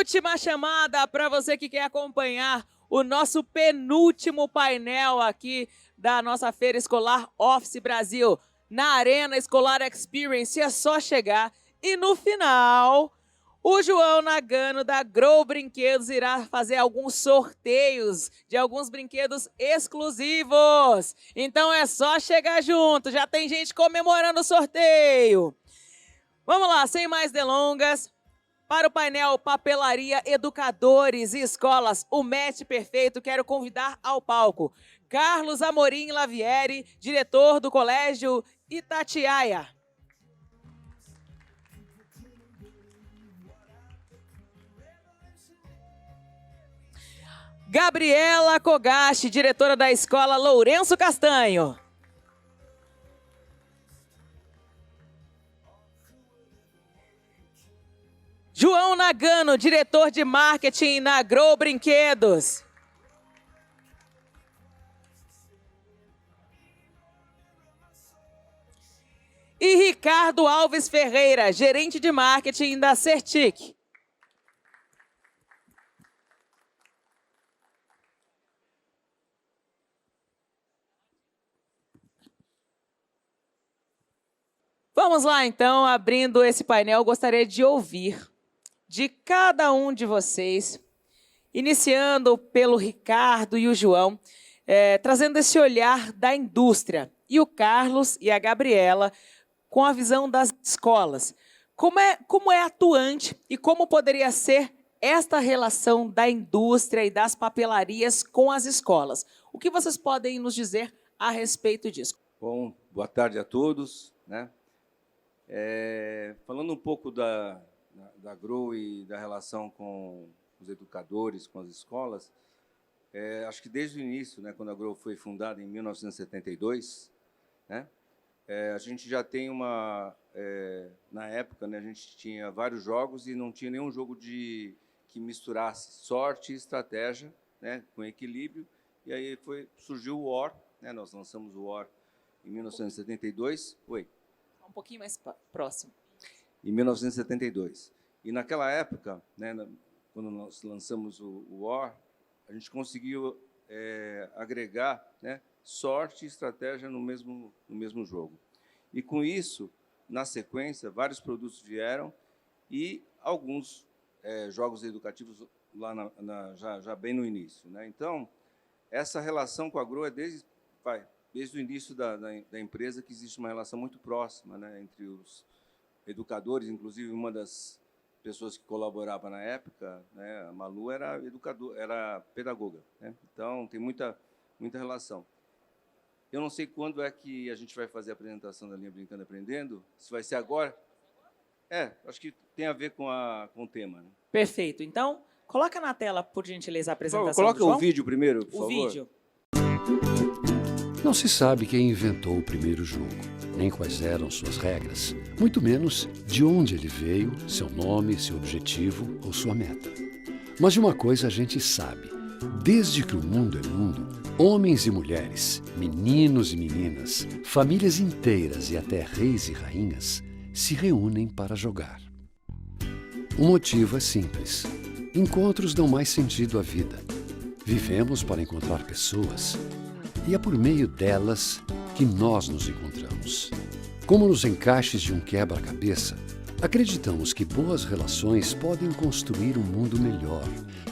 última chamada para você que quer acompanhar o nosso penúltimo painel aqui da nossa Feira Escolar Office Brasil na Arena Escolar Experience. É só chegar e no final o João Nagano da Grow Brinquedos irá fazer alguns sorteios de alguns brinquedos exclusivos. Então é só chegar junto, já tem gente comemorando o sorteio. Vamos lá, sem mais delongas. Para o painel Papelaria, Educadores e Escolas, o match perfeito, quero convidar ao palco Carlos Amorim Lavieri, diretor do Colégio Itatiaia. Gabriela Kogashi, diretora da Escola Lourenço Castanho. João Nagano, diretor de marketing na Grow Brinquedos. E Ricardo Alves Ferreira, gerente de marketing da Certic. Vamos lá, então, abrindo esse painel, gostaria de ouvir de cada um de vocês, iniciando pelo Ricardo e o João, trazendo esse olhar da indústria, e o Carlos e a Gabriela com a visão das escolas. Como é atuante e como poderia ser esta relação da indústria e das papelarias com as escolas? O que vocês podem nos dizer a respeito disso? Bom, boa tarde a todos, né? Falando um pouco da Grow e da relação com os educadores, com as escolas, acho que desde o início, né, quando a Grow foi fundada em 1972, né, a gente já tem na época, né, a gente tinha vários jogos e não tinha nenhum jogo que misturasse sorte e estratégia, né, com equilíbrio, e aí surgiu o War, né, nós lançamos o War em 1972. Um pouquinho mais próximo. Em 1972. E naquela época, né, quando nós lançamos o War, a gente conseguiu agregar, né, sorte e estratégia no mesmo jogo. E com isso, na sequência, vários produtos vieram e alguns jogos educativos lá já bem no início, né? Então, essa relação com a Grow é desde o início da empresa que existe uma relação muito próxima, né, entre os educadores. Inclusive, uma das pessoas que colaborava na época, né, a Malu, era pedagoga, né? Então, tem muita relação. Eu não sei quando é que a gente vai fazer a apresentação da linha Brincando e Aprendendo, se vai ser agora. Acho que tem a ver com o tema, né? Perfeito. Então, coloca na tela, por gentileza, a apresentação. Coloca o vídeo primeiro, por favor. O vídeo. Não se sabe quem inventou o primeiro jogo, nem quais eram suas regras, muito menos de onde ele veio, seu nome, seu objetivo ou sua meta. Mas de uma coisa a gente sabe: desde que o mundo é mundo, homens e mulheres, meninos e meninas, famílias inteiras e até reis e rainhas se reúnem para jogar. O motivo é simples: encontros dão mais sentido à vida. Vivemos para encontrar pessoas. E é por meio delas que nós nos encontramos. Como nos encaixes de um quebra-cabeça, acreditamos que boas relações podem construir um mundo melhor,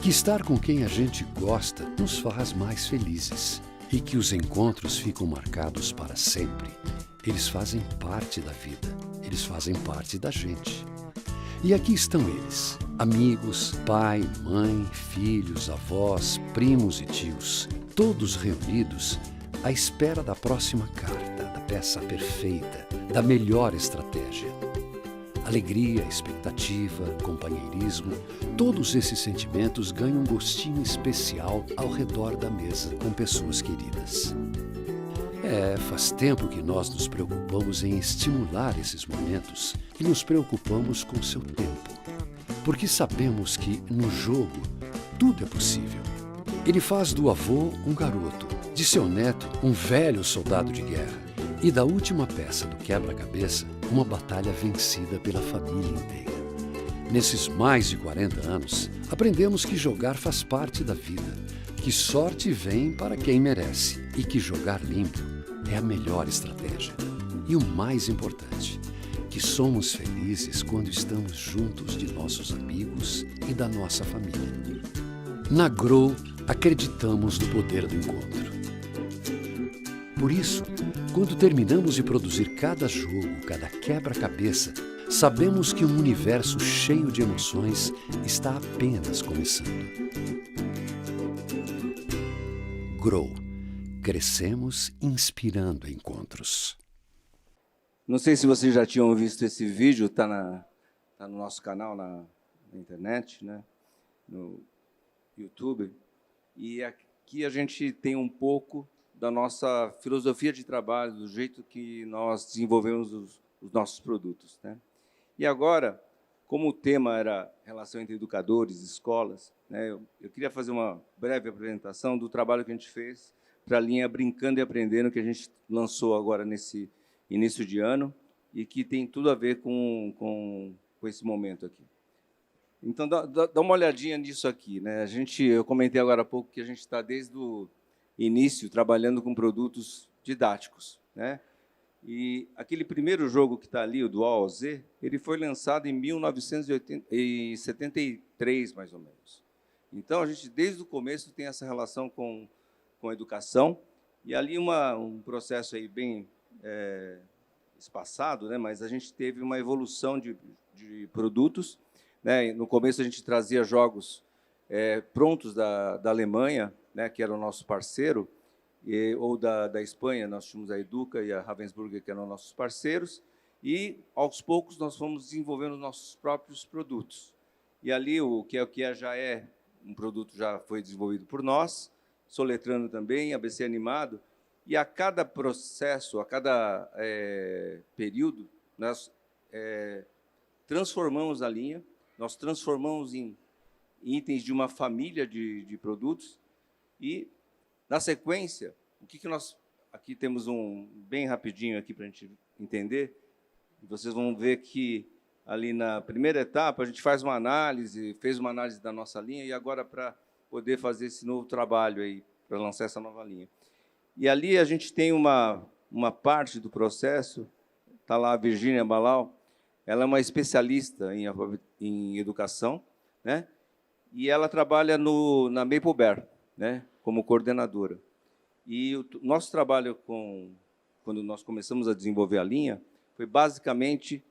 que estar com quem a gente gosta nos faz mais felizes e que os encontros ficam marcados para sempre. Eles fazem parte da vida, eles fazem parte da gente. E aqui estão eles, amigos, pai, mãe, filhos, avós, primos e tios, todos reunidos à espera da próxima carta, da peça perfeita, da melhor estratégia. Alegria, expectativa, companheirismo, todos esses sentimentos ganham um gostinho especial ao redor da mesa com pessoas queridas. Faz tempo que nós nos preocupamos em estimular esses momentos e nos preocupamos com seu tempo, porque sabemos que, no jogo, tudo é possível. Ele faz do avô um garoto, de seu neto um velho soldado de guerra e da última peça do quebra-cabeça uma batalha vencida pela família inteira. Nesses mais de 40 anos, aprendemos que jogar faz parte da vida, que sorte vem para quem merece e que jogar limpo é a melhor estratégia. E o mais importante, que somos felizes quando estamos juntos de nossos amigos e da nossa família. Na Grow, acreditamos no poder do encontro. Por isso, quando terminamos de produzir cada jogo, cada quebra-cabeça, sabemos que um universo cheio de emoções está apenas começando. Grow. Crescemos inspirando encontros. Não sei se vocês já tinham visto esse vídeo, está no nosso canal na internet, né? No YouTube. E aqui a gente tem um pouco da nossa filosofia de trabalho, do jeito que nós desenvolvemos os nossos produtos, né? E agora, como o tema era relação entre educadores e escolas, né, eu queria fazer uma breve apresentação do trabalho que a gente fez para a linha Brincando e Aprendendo, que a gente lançou agora nesse início de ano, e que tem tudo a ver com esse momento aqui. Então, dá uma olhadinha nisso aqui, né? Eu comentei agora há pouco que a gente está, desde o início, trabalhando com produtos didáticos, né? E aquele primeiro jogo que está ali, o do A ao Z, ele foi lançado em 1973, mais ou menos. Então, a gente, desde o começo, tem essa relação com a educação, e ali um processo aí bem espaçado, né? Mas a gente teve uma evolução de produtos, né? No começo, a gente trazia jogos prontos da Alemanha, né? Que era o nosso parceiro, ou da Espanha, nós tínhamos a Educa e a Ravensburger, que eram nossos parceiros, e, aos poucos, nós fomos desenvolvendo nossos próprios produtos. E ali, o que já é um produto já foi desenvolvido por nós, soletrando também, ABC Animado, e a cada processo, a cada período, nós transformamos a linha, nós transformamos em itens de uma família de produtos, e, na sequência, o que nós... Aqui temos bem rapidinho aqui para a gente entender, e vocês vão ver que, ali na primeira etapa, a gente fez uma análise da nossa linha, e agora, para poder fazer esse novo trabalho aí, para lançar essa nova linha. E ali a gente tem uma parte do processo, está lá a Virgínia Balau, ela é uma especialista em educação, né? E ela trabalha na Maple Bear, né? Como coordenadora. E o nosso trabalho, quando nós começamos a desenvolver a linha, foi basicamente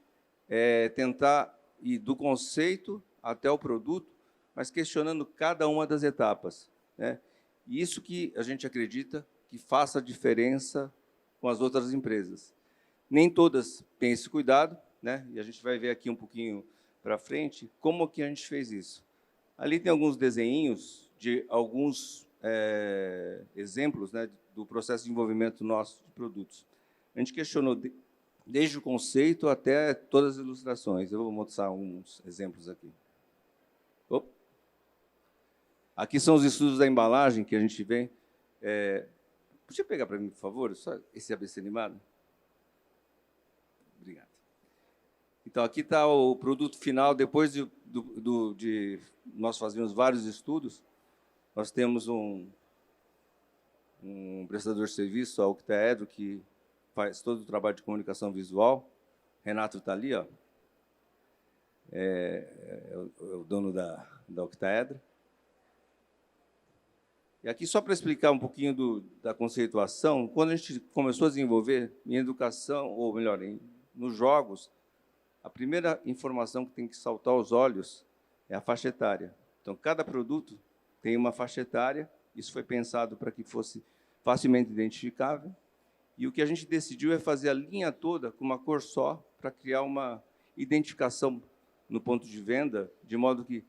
tentar ir do conceito até o produto, mas questionando cada uma das etapas, né? E isso que a gente acredita que faça diferença com as outras empresas. Nem todas têm esse cuidado, né? E a gente vai ver aqui um pouquinho para frente como que a gente fez isso. Ali tem alguns desenhinhos de alguns exemplos, né, do processo de desenvolvimento nosso de produtos. A gente questionou desde o conceito até todas as ilustrações. Eu vou mostrar uns exemplos aqui. Opa. Aqui são os estudos da embalagem que a gente vê. Podia pegar para mim, por favor, só esse ABC animado? Obrigado. Então, aqui está o produto final. Depois de nós fazemos vários estudos, nós temos um prestador de serviço, a Octaedro, que faz todo o trabalho de comunicação visual. Renato está ali, ó. É o dono da Octaedro. E aqui, só para explicar um pouquinho da conceituação, quando a gente começou a desenvolver em educação, ou melhor, nos jogos, a primeira informação que tem que saltar aos olhos é a faixa etária. Então, cada produto tem uma faixa etária, isso foi pensado para que fosse facilmente identificável, e o que a gente decidiu é fazer a linha toda com uma cor só, para criar uma identificação no ponto de venda, de modo que,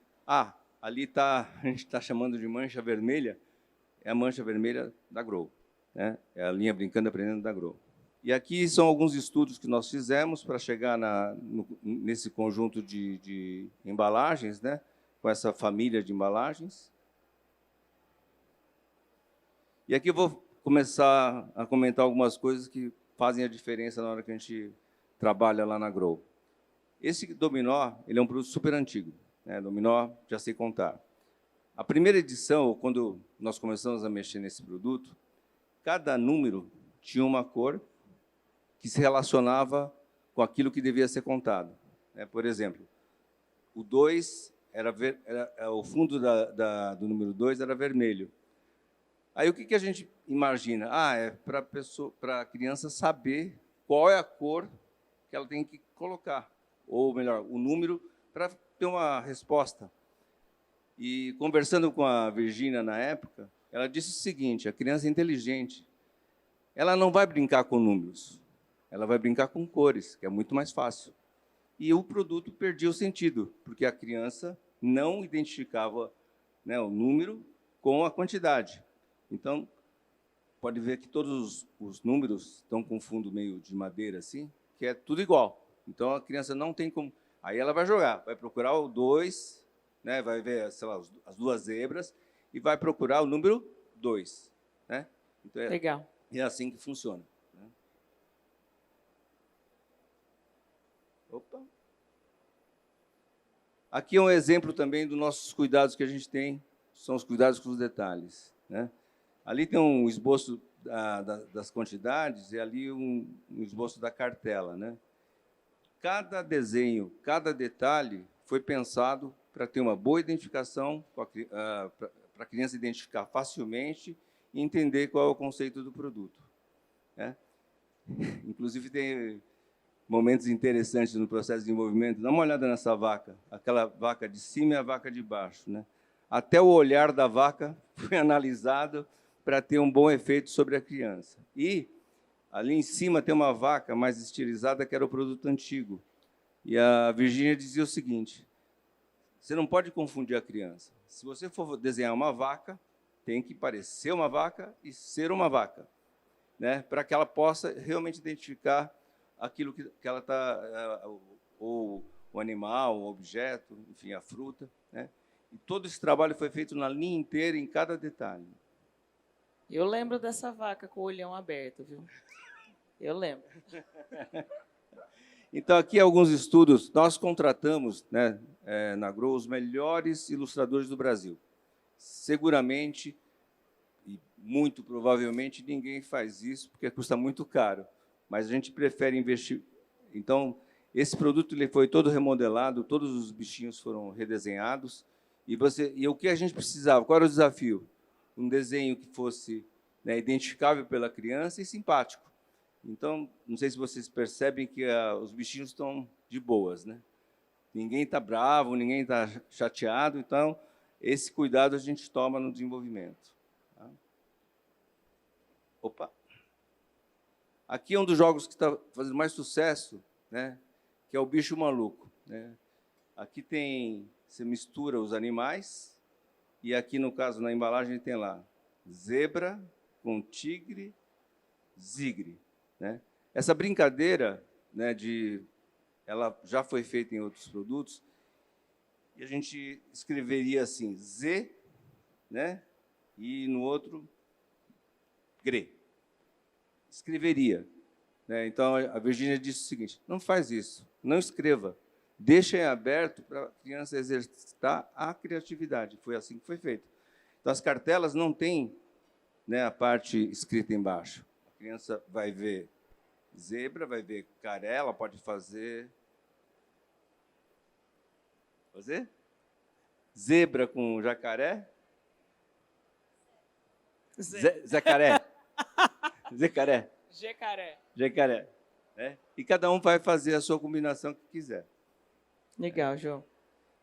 ali a gente está chamando de mancha vermelha, é a mancha vermelha da Grow, né? É a linha Brincando e Aprendendo da Grow. E aqui são alguns estudos que nós fizemos para chegar nesse conjunto de embalagens, né? Com essa família de embalagens. E aqui eu vou começar a comentar algumas coisas que fazem a diferença na hora que a gente trabalha lá na Grow. Esse dominó, ele é um produto super antigo, né? Dominó, já sei contar. A primeira edição, quando nós começamos a mexer nesse produto, cada número tinha uma cor que se relacionava com aquilo que devia ser contado. Por exemplo, o 2 o fundo do número 2 era vermelho. Aí o que a gente imagina? É para a criança saber qual é a cor que ela tem que colocar, ou melhor, o número, para ter uma resposta. E conversando com a Virgínia na época, ela disse o seguinte: a criança é inteligente, ela não vai brincar com números, ela vai brincar com cores, que é muito mais fácil. E o produto perdia o sentido, porque a criança não identificava, né, o número com a quantidade. Então, pode ver que todos os números estão com fundo meio de madeira, assim, que é tudo igual. Então, a criança não tem como... Aí ela vai jogar, vai procurar o 2, né, vai ver, sei lá, as duas zebras, e vai procurar o número 2. Né? Então, Legal. É assim que funciona. Né? Opa! Aqui é um exemplo também dos nossos cuidados que a gente tem, são os cuidados com os detalhes. Né? Ali tem um esboço das quantidades e ali um esboço da cartela. Né? Cada desenho, cada detalhe foi pensado para ter uma boa identificação, para a criança identificar facilmente e entender qual é o conceito do produto. Né? Inclusive, tem momentos interessantes no processo de desenvolvimento. Dá uma olhada nessa vaca, aquela vaca de cima e a vaca de baixo. Né? Até o olhar da vaca foi analisado para ter um bom efeito sobre a criança. E ali em cima tem uma vaca mais estilizada, que era o produto antigo. E a Virgínia dizia o seguinte: você não pode confundir a criança. Se você for desenhar uma vaca, tem que parecer uma vaca e ser uma vaca, né? Para que ela possa realmente identificar aquilo que ela está, ou o animal, o objeto, enfim, a fruta. Né? E todo esse trabalho foi feito na linha inteira, em cada detalhe. Eu lembro dessa vaca com o olhão aberto, viu? Eu lembro. Então, aqui alguns estudos. Nós contratamos, né, na Grow, os melhores ilustradores do Brasil. Seguramente, e muito provavelmente, ninguém faz isso, porque custa muito caro. Mas a gente prefere investir. Então, esse produto ele foi todo remodelado, todos os bichinhos foram redesenhados. E o que a gente precisava? Qual era o desafio? Um desenho que fosse, né, identificável pela criança e simpático. Então, não sei se vocês percebem que os bichinhos estão de boas, né? Ninguém está bravo, ninguém está chateado. Então, esse cuidado a gente toma no desenvolvimento. Tá? Opa! Aqui é um dos jogos que está fazendo mais sucesso, né? Que é o Bicho Maluco. Né? Aqui você mistura os animais, e aqui, no caso, na embalagem, tem lá zebra com tigre, zigre. Né? Essa brincadeira, né, ela já foi feita em outros produtos, e a gente escreveria assim, Z, né, e no outro, gre. Escreveria. Né? Então, a Virgínia disse o seguinte: não faz isso, não escreva, deixa em aberto para a criança exercitar a criatividade. Foi assim que foi feito. Então, as cartelas não têm, né, a parte escrita embaixo. A criança vai ver zebra, vai ver caré, ela pode fazer zebra com jacaré, zecaré, zecaré, jacaré, né? E cada um vai fazer a sua combinação que quiser. Legal, João.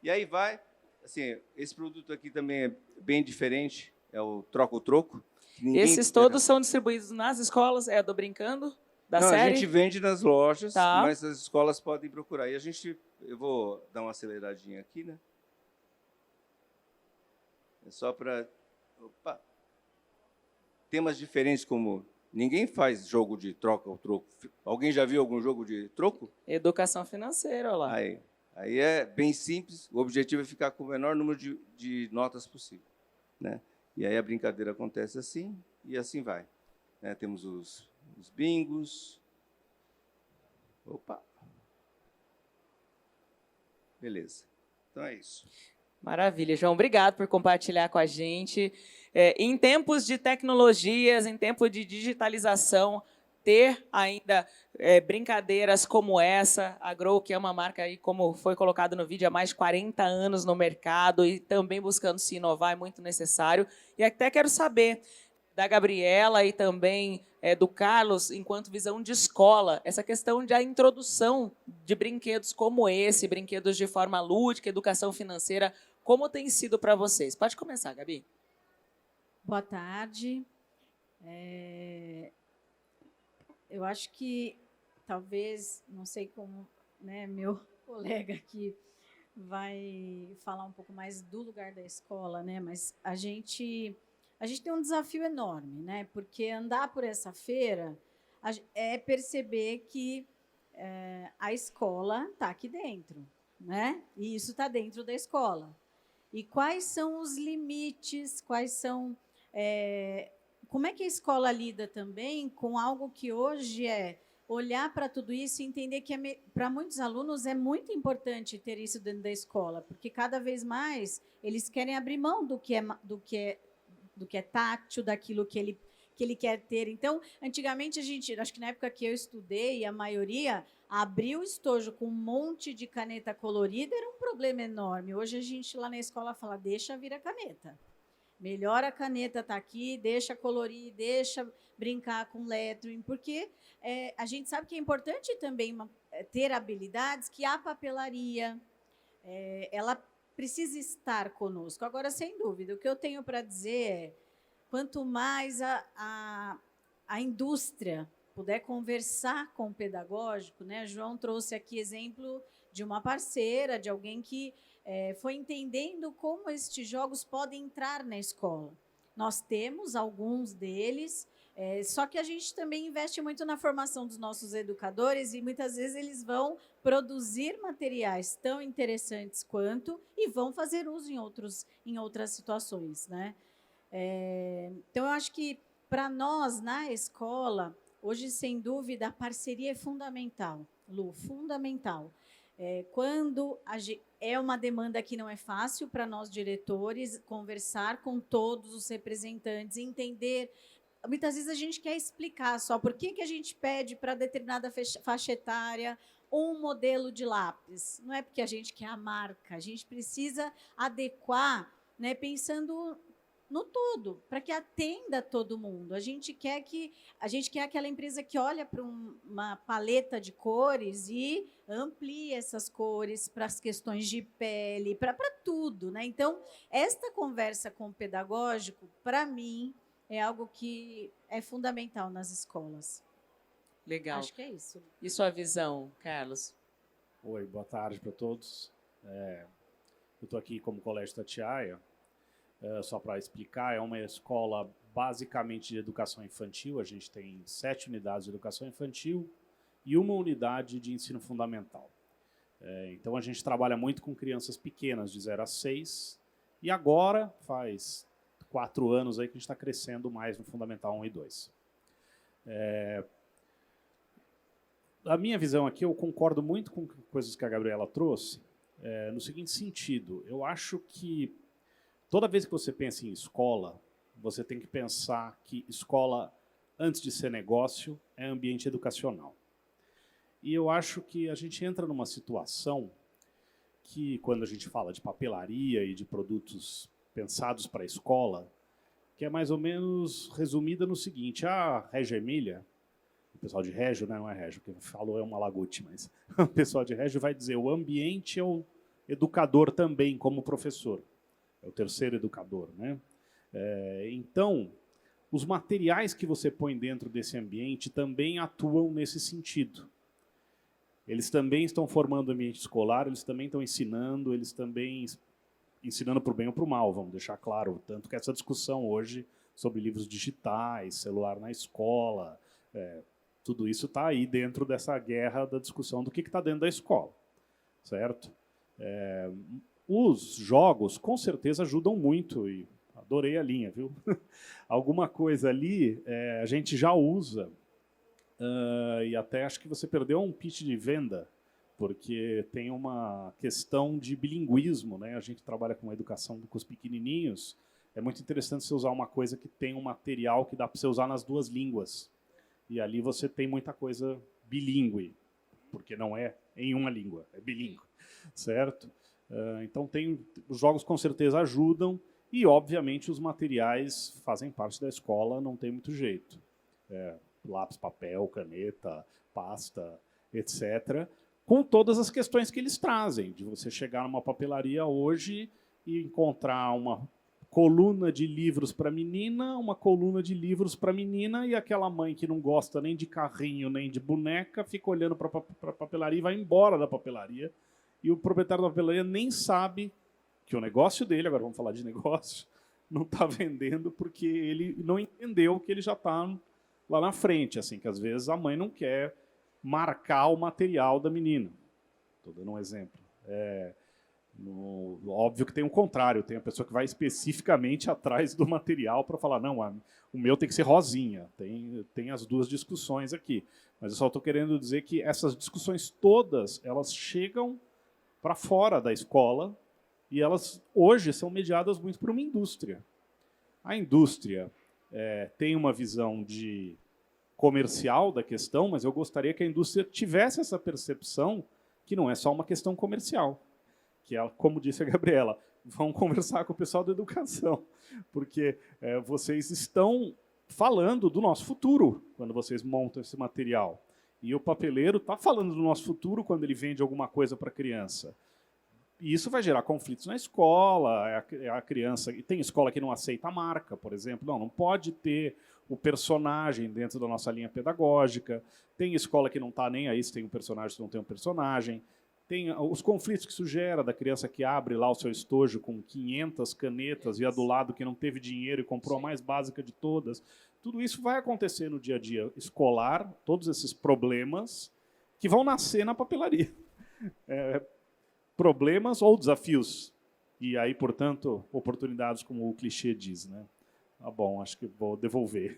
E aí vai, assim, esse produto aqui também é bem diferente, é o troco-troco. Esses todos são distribuídos nas escolas? É a do Brincando? Da Não, série? a gente vende nas lojas, tá, mas as escolas podem procurar. E eu vou dar uma aceleradinha aqui, né? É só para... Opa! Temas diferentes como... Ninguém faz jogo de troca ou troco. Alguém já viu algum jogo de troco? Educação financeira, olha lá. Aí é bem simples, o objetivo é ficar com o menor número de notas possível. Né? E aí a brincadeira acontece assim, e assim vai. Né? Temos os bingos. Opa! Beleza. Então é isso. Maravilha, João. Obrigado por compartilhar com a gente. Em tempos de tecnologias, em tempo de digitalização, ter ainda brincadeiras como essa, a Grow, que é uma marca, aí, como foi colocado no vídeo, há mais de 40 anos no mercado e também buscando se inovar, é muito necessário. E até quero saber da Gabriela e também do Carlos, enquanto visão de escola, essa questão da introdução de brinquedos como esse, brinquedos de forma lúdica, educação financeira, como tem sido para vocês? Pode começar, Gabi. Boa tarde. Eu acho que talvez, não sei como, né, meu colega aqui vai falar um pouco mais do lugar da escola, né, mas a gente tem um desafio enorme, né, porque andar por essa feira é perceber que a escola está aqui dentro, né, e isso está dentro da escola. E quais são os limites, como é que a escola lida também com algo que hoje é olhar para tudo isso e entender que para muitos alunos é muito importante ter isso dentro da escola, porque cada vez mais eles querem abrir mão do que é tátil, daquilo que ele quer ter. Então, antigamente, acho que na época que eu estudei, a maioria abrir o estojo com um monte de caneta colorida era um problema enorme. Hoje a gente lá na escola fala, deixa vir a caneta. Melhor a caneta está aqui, deixa colorir, deixa brincar com lettering, porque a gente sabe que é importante também ter habilidades que a papelaria, ela precisa estar conosco. Agora, sem dúvida, o que eu tenho para dizer é, quanto mais a indústria puder conversar com o pedagógico, né? João trouxe aqui exemplo de uma parceira, de alguém que foi entendendo como estes jogos podem entrar na escola. Nós temos alguns deles, só que a gente também investe muito na formação dos nossos educadores e muitas vezes eles vão produzir materiais tão interessantes quanto e vão fazer uso em outras situações, né? Então, eu acho que, para nós, na escola, hoje, sem dúvida, a parceria é fundamental, Lu, fundamental. Quando é uma demanda que não é fácil para nós, diretores, conversar com todos os representantes, entender. Muitas vezes a gente quer explicar só por que a gente pede para determinada faixa etária um modelo de lápis. Não é porque a gente quer a marca, a gente precisa adequar, né, pensando no todo, para que atenda todo mundo. A gente quer aquela empresa que olha para uma paleta de cores e amplie essas cores para as questões de pele, para tudo, né? Então, esta conversa com o pedagógico, para mim, é algo que é fundamental nas escolas. Legal. Acho que é isso. E sua visão, Carlos? Oi, boa tarde para todos. Eu estou aqui como Colégio Tatiaia. Só para explicar, é uma escola basicamente de educação infantil. A gente tem 7 unidades de educação infantil e uma unidade de ensino fundamental. Então, a gente trabalha muito com crianças pequenas, de 0 a 6, e agora faz 4 anos aí que a gente está crescendo mais no Fundamental 1 e 2. A minha visão aqui, eu concordo muito com coisas que a Gabriela trouxe, no seguinte sentido, eu acho que toda vez que você pensa em escola, você tem que pensar que escola, antes de ser negócio, é ambiente educacional. E eu acho que a gente entra numa situação que, quando a gente fala de papelaria e de produtos pensados para a escola, que é mais ou menos resumida no seguinte: a Reggio Emília, o pessoal de Reggio, né, não é Reggio, quem falou é uma Malagute, mas o pessoal de Reggio vai dizer o ambiente é o educador também, como professor. É o terceiro educador, né? Então, os materiais que você põe dentro desse ambiente também atuam nesse sentido. Eles também estão formando o ambiente escolar, eles também estão ensinando, eles também ensinando para o bem ou para o mal, vamos deixar claro. Tanto que essa discussão hoje sobre livros digitais, celular na escola, tudo isso está aí dentro dessa guerra da discussão do que está dentro da escola, certo? Os jogos, com certeza, ajudam muito, e adorei a linha, viu? Alguma coisa ali a gente já usa, e até acho que você perdeu um pitch de venda porque tem uma questão de bilinguismo, né? A gente trabalha com a educação com os pequenininhos, é muito interessante você usar uma coisa que tem um material que dá para você usar nas duas línguas. E ali você tem muita coisa bilíngue, porque não é em uma língua, é bilíngue, certo? Então, os jogos com certeza ajudam e, obviamente, os materiais fazem parte da escola, não tem muito jeito. Lápis, papel, caneta, pasta, etc., com todas as questões que eles trazem, de você chegar numa papelaria hoje e encontrar uma coluna de livros para menina, uma coluna de livros para menina, e aquela mãe que não gosta nem de carrinho, nem de boneca, fica olhando para a papelaria e vai embora da papelaria, e o proprietário da papelaria nem sabe que o negócio dele, agora vamos falar de negócio, não está vendendo porque ele não entendeu que ele já está lá na frente, assim, que às vezes a mãe não quer marcar o material da menina. Estou dando um exemplo. Óbvio que tem o contrário, tem a pessoa que vai especificamente atrás do material para falar, não, o meu tem que ser rosinha. Tem as duas discussões aqui. Mas eu só estou querendo dizer que essas discussões todas, elas chegam para fora da escola e elas hoje são mediadas muito por uma indústria. A indústria tem uma visão de comercial da questão, mas eu gostaria que a indústria tivesse essa percepção que não é só uma questão comercial, que ela, como disse a Gabriela, vão conversar com o pessoal da educação, porque vocês estão falando do nosso futuro quando vocês montam esse material. E o papeleiro está falando do nosso futuro quando ele vende alguma coisa para a criança. E isso vai gerar conflitos na escola, a criança... E tem escola que não aceita a marca, por exemplo. Não pode ter o personagem dentro da nossa linha pedagógica. Tem escola que não está nem aí se tem um personagem, se não tem um personagem. Tem os conflitos que isso gera da criança que abre lá o seu estojo com 500 canetas e a do lado que não teve dinheiro e comprou a mais básica de todas. Tudo isso vai acontecer no dia a dia escolar, todos esses problemas que vão nascer na papelaria. Problemas ou desafios. E aí, portanto, oportunidades, como o clichê diz, né? Tá bom, acho que vou devolver.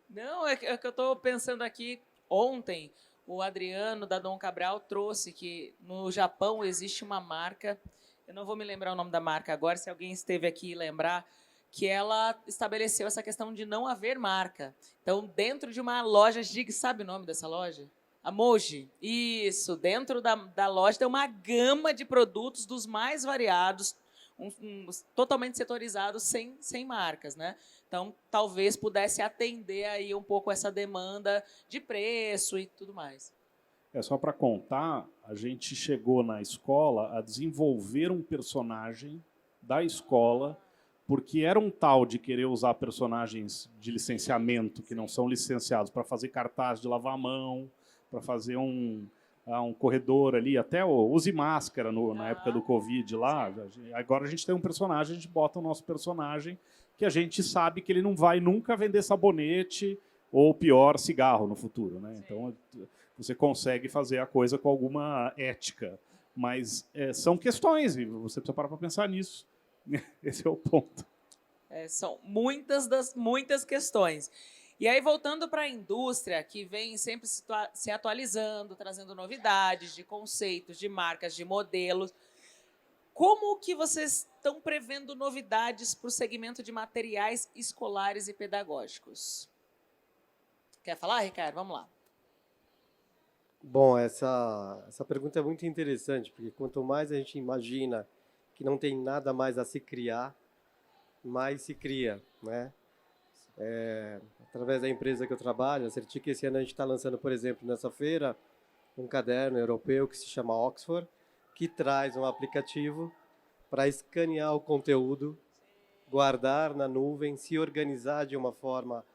Não, é que eu estou pensando aqui, ontem, o Adriano, da Dom Cabral, trouxe que no Japão existe uma marca, eu não vou me lembrar o nome da marca agora, se alguém esteve aqui e lembrar, que ela estabeleceu essa questão de não haver marca. Então, dentro de uma loja, sabe o nome dessa loja? A Moji. Isso, dentro da loja tem uma gama de produtos dos mais variados, totalmente setorizados, sem marcas, né? Então, talvez pudesse atender aí um pouco essa demanda de preço e tudo mais. Só para contar, a gente chegou na escola a desenvolver um personagem da escola, porque era um tal de querer usar personagens de licenciamento que não são licenciados para fazer cartaz de lavar a mão, para fazer um corredor ali, até use máscara na época do Covid lá. Agora a gente tem um personagem, a gente bota o nosso personagem, que a gente sabe que ele não vai nunca vender sabonete ou, pior, cigarro no futuro, né? Então, você consegue fazer a coisa com alguma ética. Mas são questões, e você precisa parar para pensar nisso. Esse é o ponto. São muitas questões. E aí, voltando para a indústria, que vem sempre se atualizando, trazendo novidades de conceitos, de marcas, de modelos, como que vocês estão prevendo novidades para o segmento de materiais escolares e pedagógicos? Quer falar, Ricardo? Vamos lá. Bom, essa pergunta é muito interessante, porque quanto mais a gente imagina que não tem nada mais a se criar, mais se cria, né? Através da empresa que eu trabalho, a Certic, esse ano a gente está lançando, por exemplo, nessa feira, um caderno europeu que se chama Oxford, que traz um aplicativo para escanear o conteúdo, guardar na nuvem, se organizar de uma forma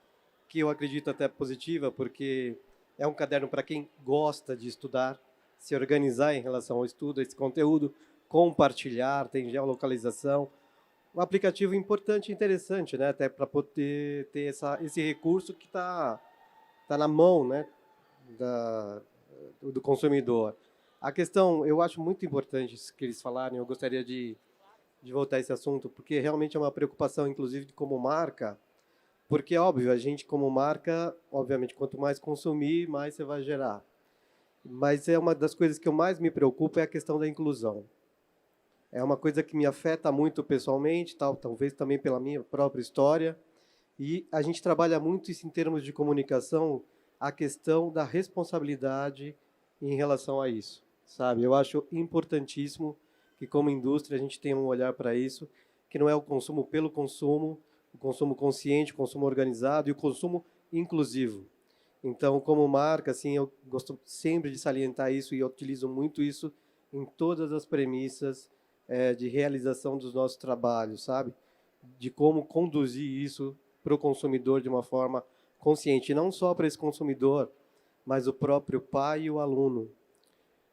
que eu acredito até positiva, porque é um caderno para quem gosta de estudar, se organizar em relação ao estudo, esse conteúdo, compartilhar, tem geolocalização. Um aplicativo importante e interessante, né? Até para poder ter esse recurso que está na mão, né? Do consumidor. A questão, eu acho muito importante isso que eles falarem, eu gostaria de voltar a esse assunto, porque realmente é uma preocupação, inclusive, como marca, porque, óbvio, a gente como marca, obviamente, quanto mais consumir, mais você vai gerar. Mas é uma das coisas que eu mais me preocupo é a questão da inclusão. É uma coisa que me afeta muito pessoalmente, talvez também pela minha própria história. E a gente trabalha muito isso em termos de comunicação, a questão da responsabilidade em relação a isso, sabe? Eu acho importantíssimo que, como indústria, a gente tenha um olhar para isso, que não é o consumo pelo consumo, o consumo consciente, o consumo organizado e o consumo inclusivo. Então, como marca, assim, eu gosto sempre de salientar isso e eu utilizo muito isso em todas as premissas de realização dos nossos trabalhos, sabe? De como conduzir isso para o consumidor de uma forma consciente, não só para esse consumidor, mas o próprio pai e o aluno,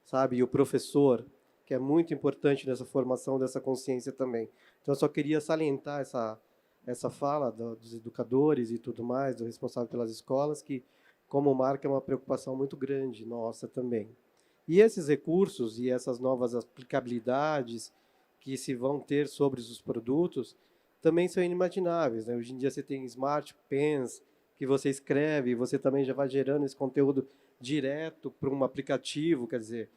sabe? E o professor, que é muito importante nessa formação dessa consciência também. Então, eu só queria salientar essa fala dos educadores e tudo mais, do responsável pelas escolas, que, como marca, é uma preocupação muito grande nossa também. E esses recursos e essas novas aplicabilidades que se vão ter sobre os produtos também são inimagináveis, né? Hoje em dia você tem smart pens que você escreve e você também já vai gerando esse conteúdo direto para um aplicativo, quer dizer,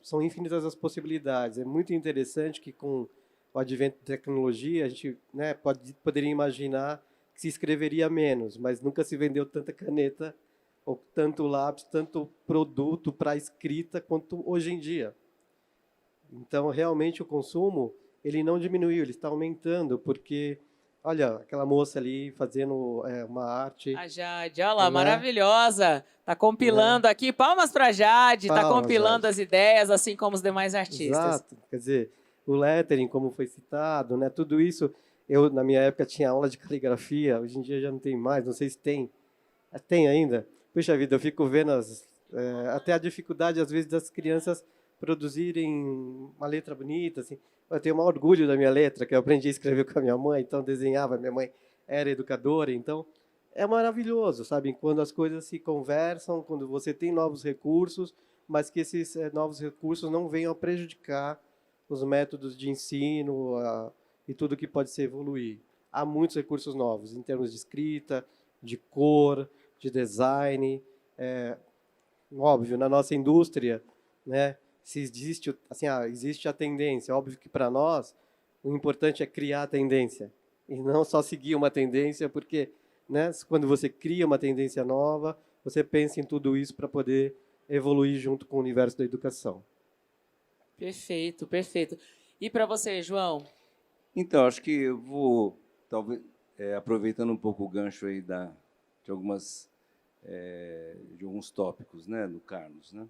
são infinitas as possibilidades. É muito interessante que com o advento da tecnologia a gente, né, poderia imaginar que se escreveria menos, mas nunca se vendeu tanta caneta ou tanto lápis, tanto produto para escrita quanto hoje em dia. Então, realmente, o consumo ele não diminuiu, ele está aumentando, porque, olha, aquela moça ali fazendo uma arte... A Jade, olha lá, né? Maravilhosa. Tá compilando aqui. Palmas para Jade, tá Palmas, compilando Jade. as ideias, assim como os demais artistas. Exato. Quer dizer, o lettering, como foi citado, né? Tudo isso, eu, na minha época, tinha aula de caligrafia, hoje em dia já não tem mais, não sei se tem. Tem ainda? Puxa vida, eu fico vendo até a dificuldade, às vezes, das crianças produzirem uma letra bonita, assim. Eu tenho o maior orgulho da minha letra, que eu aprendi a escrever com a minha mãe, então desenhava, minha mãe era educadora, então é maravilhoso, sabe? Quando as coisas se conversam, quando você tem novos recursos, mas que esses novos recursos não venham a prejudicar os métodos de ensino e tudo que pode se evoluir. Há muitos recursos novos, em termos de escrita, de cor, de design. Óbvio, na nossa indústria, né? Se existe, assim, existe a tendência. Óbvio que para nós o importante é criar a tendência e não só seguir uma tendência, porque, né, quando você cria uma tendência nova, você pensa em tudo isso para poder evoluir junto com o universo da educação. Perfeito, perfeito. E para você, João? Então, acho que eu vou, talvez, aproveitando um pouco o gancho aí de alguns tópicos, né, do Carlos, né?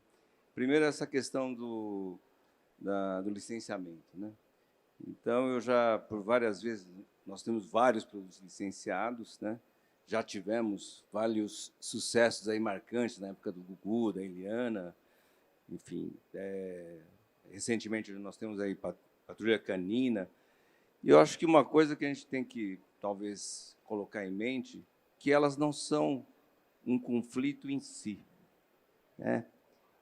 Primeiro, essa questão do licenciamento, né? Então, eu já, por várias vezes, nós temos vários produtos licenciados, né? Já tivemos vários sucessos aí marcantes na época do Gugu, da Eliana, enfim. Recentemente, nós temos aí Patrulha Canina. E eu acho que uma coisa que a gente tem que, talvez, colocar em mente, que elas não são um conflito em si, né?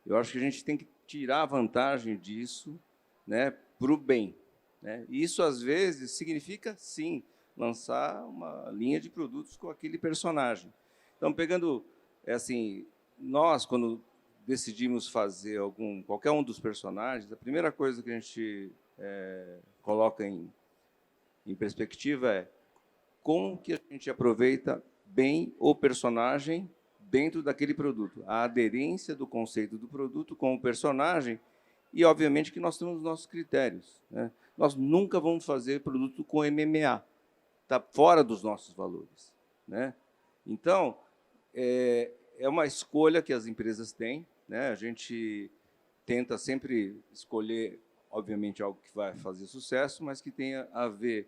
Eu acho que a gente tem que tirar a vantagem disso, né, para o bem, né? E isso, às vezes, significa, sim, lançar uma linha de produtos com aquele personagem. Então, pegando, assim, nós, quando decidimos fazer qualquer um dos personagens, a primeira coisa que a gente coloca em perspectiva é como que a gente aproveita bem o personagem dentro daquele produto, a aderência do conceito do produto com o personagem e, obviamente, que nós temos os nossos critérios, né? Nós nunca vamos fazer produto com MMA, está fora dos nossos valores, né? Então, é uma escolha que as empresas têm, né? A gente tenta sempre escolher, obviamente, algo que vai fazer sucesso, mas que tenha a ver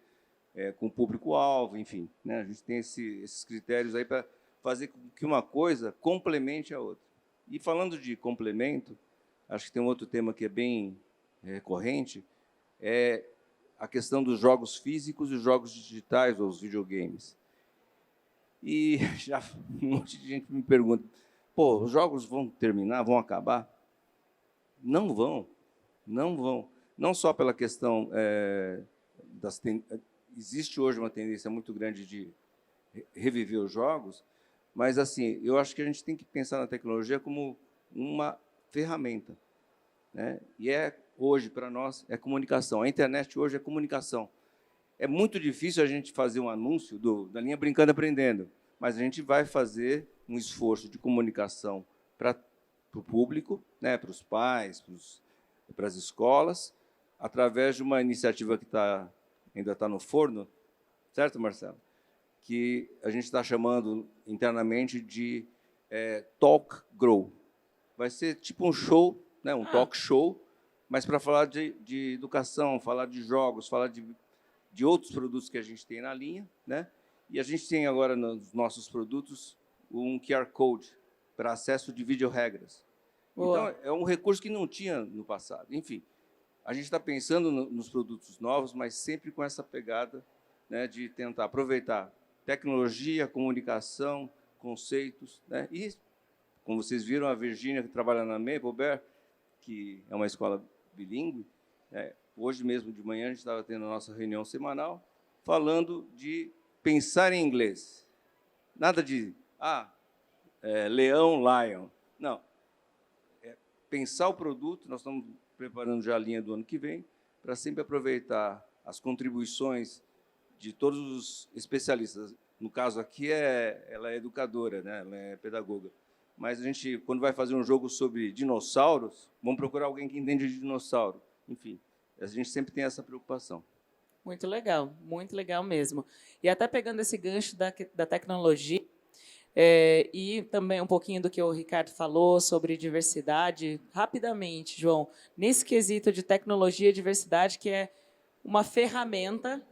com o público-alvo, enfim, né? A gente tem esses critérios aí para fazer com que uma coisa complemente a outra. E falando de complemento, acho que tem um outro tema que é bem recorrente, é a questão dos jogos físicos e os jogos digitais, ou os videogames. E já um monte de gente me pergunta, pô, os jogos vão terminar, vão acabar? Não vão, não vão. Não só pela questão existe hoje uma tendência muito grande de reviver os jogos, Mas, assim, eu acho que a gente tem que pensar na tecnologia como uma ferramenta, né? E hoje, para nós, é comunicação. A internet hoje é comunicação. É muito difícil a gente fazer um anúncio da linha Brincando e Aprendendo, mas a gente vai fazer um esforço de comunicação para o público, né, para os pais, para as escolas, através de uma iniciativa que ainda está no forno, certo, Marcelo? Que a gente está chamando internamente de Talk Grow. Vai ser tipo um show, né, um talk show, mas para falar de educação, falar de jogos, falar de outros produtos que a gente tem na linha, né? E a gente tem agora nos nossos produtos um QR Code para acesso de videoregras. Então, é um recurso que não tinha no passado. Enfim, a gente está pensando nos produtos novos, mas sempre com essa pegada, né, de tentar aproveitar tecnologia, comunicação, conceitos, né? E, como vocês viram, a Virgínia, que trabalha na Maple Bear, que é uma escola bilíngue, né? Hoje mesmo de manhã a gente estava tendo a nossa reunião semanal, falando de pensar em inglês. Nada de, leão, lion. Não. É pensar o produto, nós estamos preparando já a linha do ano que vem, para sempre aproveitar as contribuições de todos os especialistas. No caso aqui, ela é educadora, né? Ela é pedagoga. Mas a gente, quando vai fazer um jogo sobre dinossauros, vamos procurar alguém que entende de dinossauro. Enfim, a gente sempre tem essa preocupação. Muito legal mesmo. E até pegando esse gancho da tecnologia, e também um pouquinho do que o Ricardo falou sobre diversidade, rapidamente, João, nesse quesito de tecnologia e diversidade, que é uma ferramenta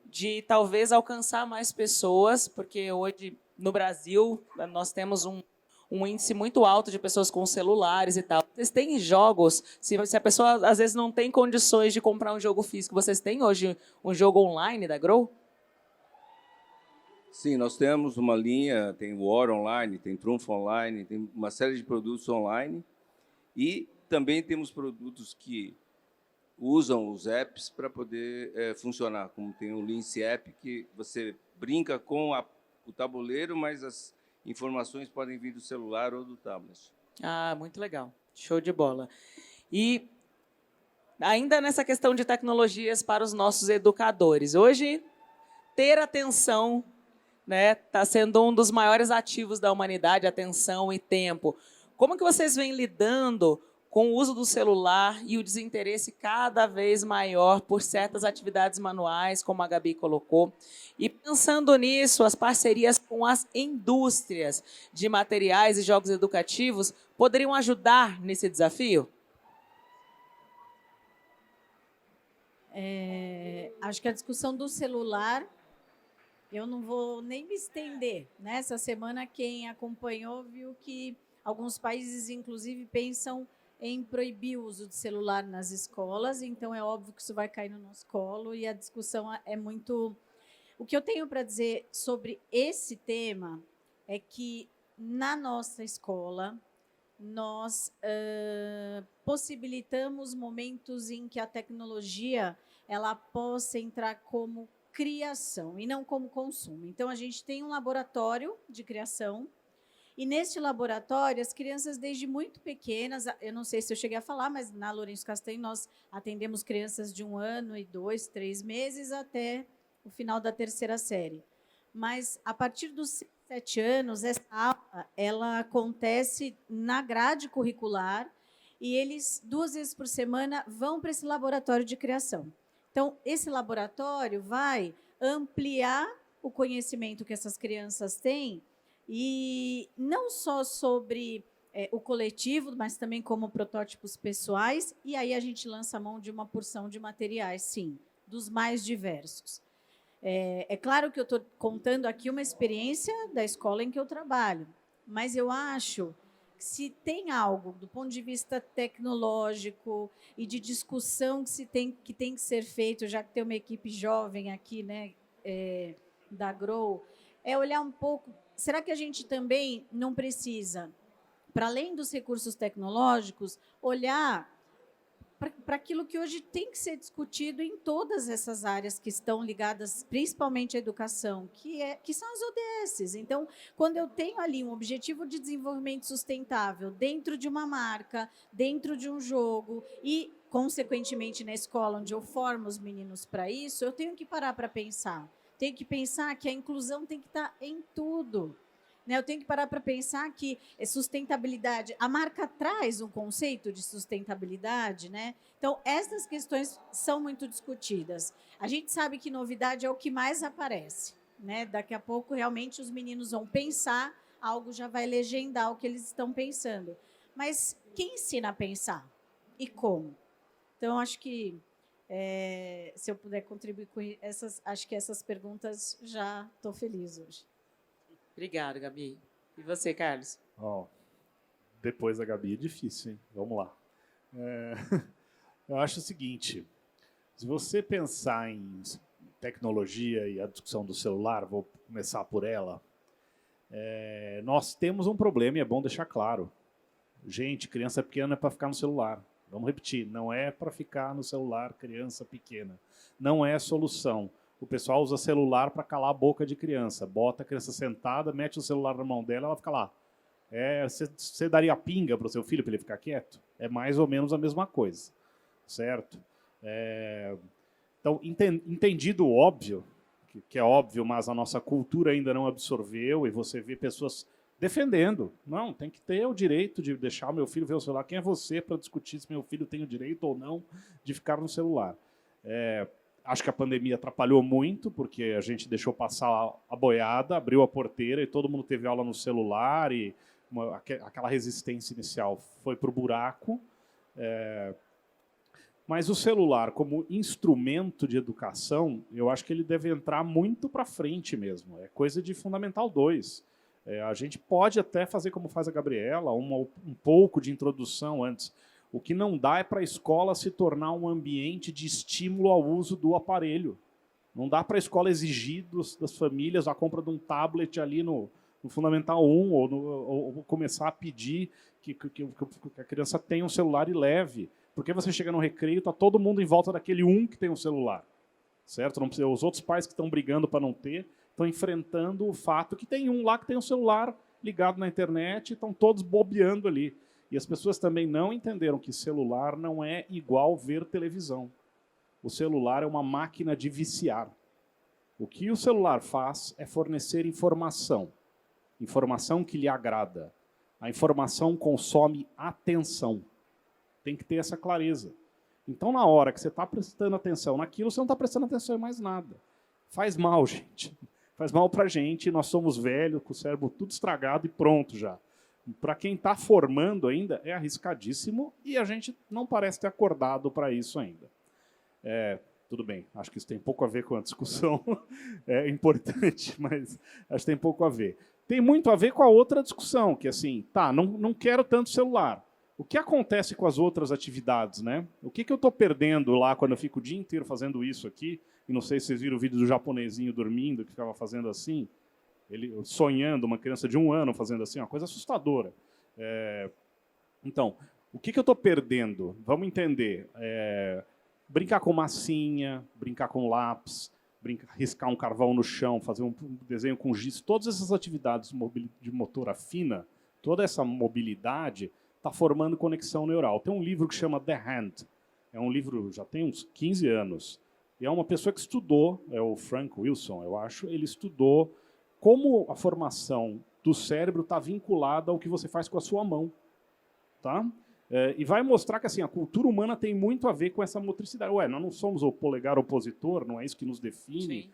de talvez alcançar mais pessoas, porque hoje no Brasil nós temos um índice muito alto de pessoas com celulares e tal. Vocês têm jogos, se a pessoa às vezes não tem condições de comprar um jogo físico, vocês têm hoje um jogo online da Grow? Sim, nós temos uma linha, tem War Online, tem Trunfo Online, tem uma série de produtos online, e também temos produtos que usam os apps para poder funcionar, como tem o Lince App, que você brinca com o tabuleiro, mas as informações podem vir do celular ou do tablet. Muito legal. Show de bola. E ainda nessa questão de tecnologias para os nossos educadores, hoje ter atenção, né, está sendo um dos maiores ativos da humanidade, atenção e tempo. Como que vocês vêm lidando com o uso do celular e o desinteresse cada vez maior por certas atividades manuais, como a Gabi colocou? E pensando nisso, as parcerias com as indústrias de materiais e jogos educativos poderiam ajudar nesse desafio? Acho que a discussão do celular, eu não vou nem me estender. Nessa semana, quem acompanhou viu que alguns países, inclusive, pensam em proibir o uso de celular nas escolas, então é óbvio que isso vai cair no nosso colo e a discussão é muito... O que eu tenho para dizer sobre esse tema é que, na nossa escola, nós possibilitamos momentos em que a tecnologia ela possa entrar como criação e não como consumo. Então, a gente tem um laboratório de criação, e neste laboratório, as crianças, desde muito pequenas, eu não sei se eu cheguei a falar, mas na Lourenço Castanho nós atendemos crianças de 1 ano e 2, 3 meses até o final da 3ª série. Mas, a partir dos 7 anos, essa aula ela acontece na grade curricular e eles, 2 vezes por semana, vão para esse laboratório de criação. Então, esse laboratório vai ampliar o conhecimento que essas crianças têm, e não só sobre o coletivo, mas também como protótipos pessoais, e aí a gente lança a mão de uma porção de materiais, sim, dos mais diversos. É claro que eu estou contando aqui uma experiência da escola em que eu trabalho, mas eu acho que se tem algo do ponto de vista tecnológico e de discussão que tem que ser feito, já que tem uma equipe jovem aqui, né, da Grow, é olhar um pouco... Será que a gente também não precisa, para além dos recursos tecnológicos, olhar para aquilo que hoje tem que ser discutido em todas essas áreas que estão ligadas principalmente à educação, que são as ODSs. Então, quando eu tenho ali um objetivo de desenvolvimento sustentável dentro de uma marca, dentro de um jogo e, consequentemente, na escola, onde eu formo os meninos para isso, eu tenho que parar para pensar. Tenho que pensar que a inclusão tem que estar em tudo. Eu tenho que parar para pensar que sustentabilidade, a marca traz um conceito de sustentabilidade, né? Então, essas questões são muito discutidas. A gente sabe que novidade é o que mais aparece, né? Daqui a pouco, realmente, os meninos vão pensar, algo já vai legendar o que eles estão pensando. Mas quem ensina a pensar? E como? Então, acho que, se eu puder contribuir com essas, acho que essas perguntas já estou feliz hoje. Obrigada, Gabi. E você, Carlos? Depois da Gabi é difícil, hein? Vamos lá. Eu acho o seguinte, se você pensar em tecnologia e a discussão do celular, vou começar por ela, nós temos um problema e é bom deixar claro. Gente, criança pequena é para ficar no celular. Vamos repetir, não é para ficar no celular criança pequena. Não é solução. O pessoal usa celular para calar a boca de criança. Bota a criança sentada, mete o celular na mão dela, ela fica lá. Você daria pinga para o seu filho para ele ficar quieto? É mais ou menos a mesma coisa, certo? Então, entendido o óbvio, que é óbvio, mas a nossa cultura ainda não absorveu, e você vê pessoas defendendo. Não, tem que ter o direito de deixar o meu filho ver o celular. Quem é você para discutir se meu filho tem o direito ou não de ficar no celular? Acho que a pandemia atrapalhou muito, porque a gente deixou passar a boiada, abriu a porteira e todo mundo teve aula no celular e aquela resistência inicial foi para o buraco. Mas o celular, como instrumento de educação, eu acho que ele deve entrar muito para frente mesmo. É coisa de Fundamental 2. A gente pode até fazer como faz a Gabriela, um pouco de introdução antes. O que não dá é para a escola se tornar um ambiente de estímulo ao uso do aparelho. Não dá para a escola exigir das famílias a compra de um tablet ali no Fundamental 1 ou começar a pedir que a criança tenha um celular e leve. Porque você chega no recreio, está todo mundo em volta daquele que tem um celular. Certo? Não precisa, os outros pais que estão brigando para não ter estão enfrentando o fato que tem um lá que tem um celular ligado na internet e estão todos bobeando ali. E as pessoas também não entenderam que celular não é igual ver televisão. O celular é uma máquina de viciar. O que o celular faz é fornecer informação. Informação que lhe agrada. A informação consome atenção. Tem que ter essa clareza. Então, na hora que você está prestando atenção naquilo, você não está prestando atenção em mais nada. Faz mal, gente. Faz mal para a gente. Nós somos velhos, com o cérebro tudo estragado e pronto já. Para quem está formando ainda, é arriscadíssimo e a gente não parece ter acordado para isso ainda. Tudo bem, acho que isso tem pouco a ver com a discussão. É importante, mas acho que tem pouco a ver. Tem muito a ver com a outra discussão, que assim, não quero tanto celular. O que acontece com as outras atividades, né? O que eu estou perdendo lá quando eu fico o dia inteiro fazendo isso aqui? E não sei se vocês viram o vídeo do japonesinho dormindo, que ficava fazendo assim. Ele sonhando, uma criança de 1 ano fazendo assim, uma coisa assustadora. Então, o que eu estou perdendo? Vamos entender. Brincar com massinha, brincar com lápis, riscar um carvão no chão, fazer um desenho com giz, todas essas atividades de motora fina, toda essa mobilidade está formando conexão neural. Tem um livro que chama The Hand. É um livro, já tem uns 15 anos. E é uma pessoa que estudou, é o Frank Wilson, eu acho, ele estudou como a formação do cérebro está vinculada ao que você faz com a sua mão. Tá? E vai mostrar que assim, a cultura humana tem muito a ver com essa motricidade. Nós não somos o polegar opositor, não é isso que nos define.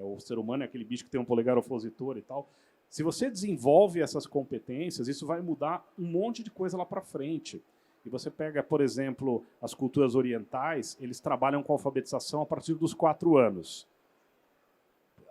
O ser humano é aquele bicho que tem um polegar opositor e tal. Se você desenvolve essas competências, isso vai mudar um monte de coisa lá para frente. E você pega, por exemplo, as culturas orientais, eles trabalham com alfabetização a partir dos 4 anos.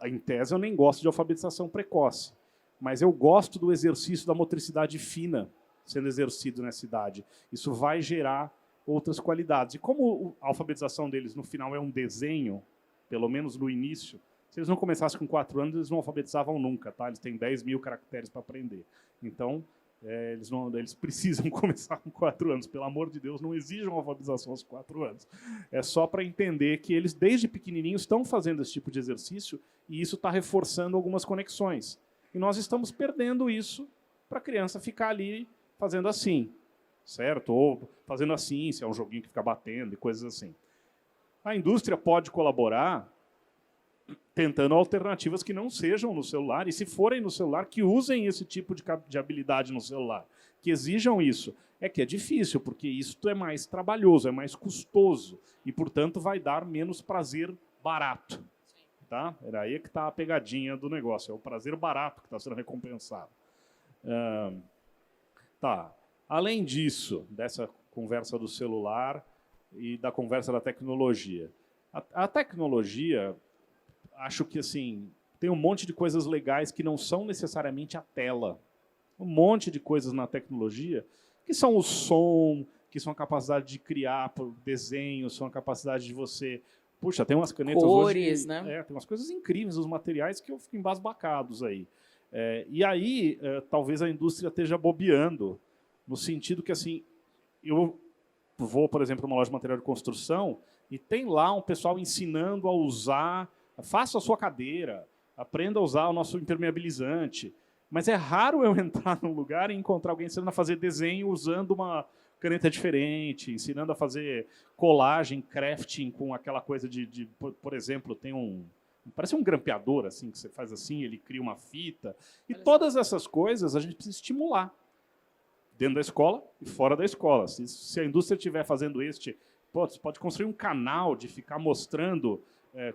Em tese, eu nem gosto de alfabetização precoce, mas eu gosto do exercício da motricidade fina sendo exercido nessa idade. Isso vai gerar outras qualidades. E como a alfabetização deles, no final, é um desenho, pelo menos no início, se eles não começassem com 4 anos, eles não alfabetizavam nunca. Tá? Eles têm 10 mil caracteres para aprender. Então, Eles precisam começar com 4 anos. Pelo amor de Deus, não exijam alfabetização aos 4 anos. É só para entender que eles, desde pequenininhos, estão fazendo esse tipo de exercício e isso está reforçando algumas conexões. E nós estamos perdendo isso para a criança ficar ali fazendo assim, certo? Ou fazendo assim, se é um joguinho que fica batendo e coisas assim. A indústria pode colaborar tentando alternativas que não sejam no celular, e se forem no celular, que usem esse tipo de habilidade no celular, que exijam isso. É que é difícil, porque isso é mais trabalhoso, é mais custoso, e, portanto, vai dar menos prazer barato. Tá? Era aí que está a pegadinha do negócio, é o prazer barato que está sendo recompensado. Tá. Além disso, dessa conversa do celular e da conversa da tecnologia, a tecnologia... Acho que assim tem um monte de coisas legais que não são necessariamente a tela. Um monte de coisas na tecnologia que são o som, que são a capacidade de criar desenhos, são a capacidade de você... Puxa, tem umas canetas cores, hoje... né? Tem umas coisas incríveis, os materiais que eu fico embasbacados aí. E aí, talvez a indústria esteja bobeando, no sentido que, assim, eu vou, por exemplo, numa loja de material de construção e tem lá um pessoal ensinando a usar... Faça a sua cadeira, aprenda a usar o nosso impermeabilizante. Mas é raro eu entrar num lugar e encontrar alguém ensinando a fazer desenho usando uma caneta diferente, ensinando a fazer colagem, crafting com aquela coisa por exemplo, tem parece um grampeador, assim, que você faz assim, ele cria uma fita. E todas essas coisas a gente precisa estimular. Dentro da escola e fora da escola. Se a indústria estiver fazendo você pode construir um canal de ficar mostrando...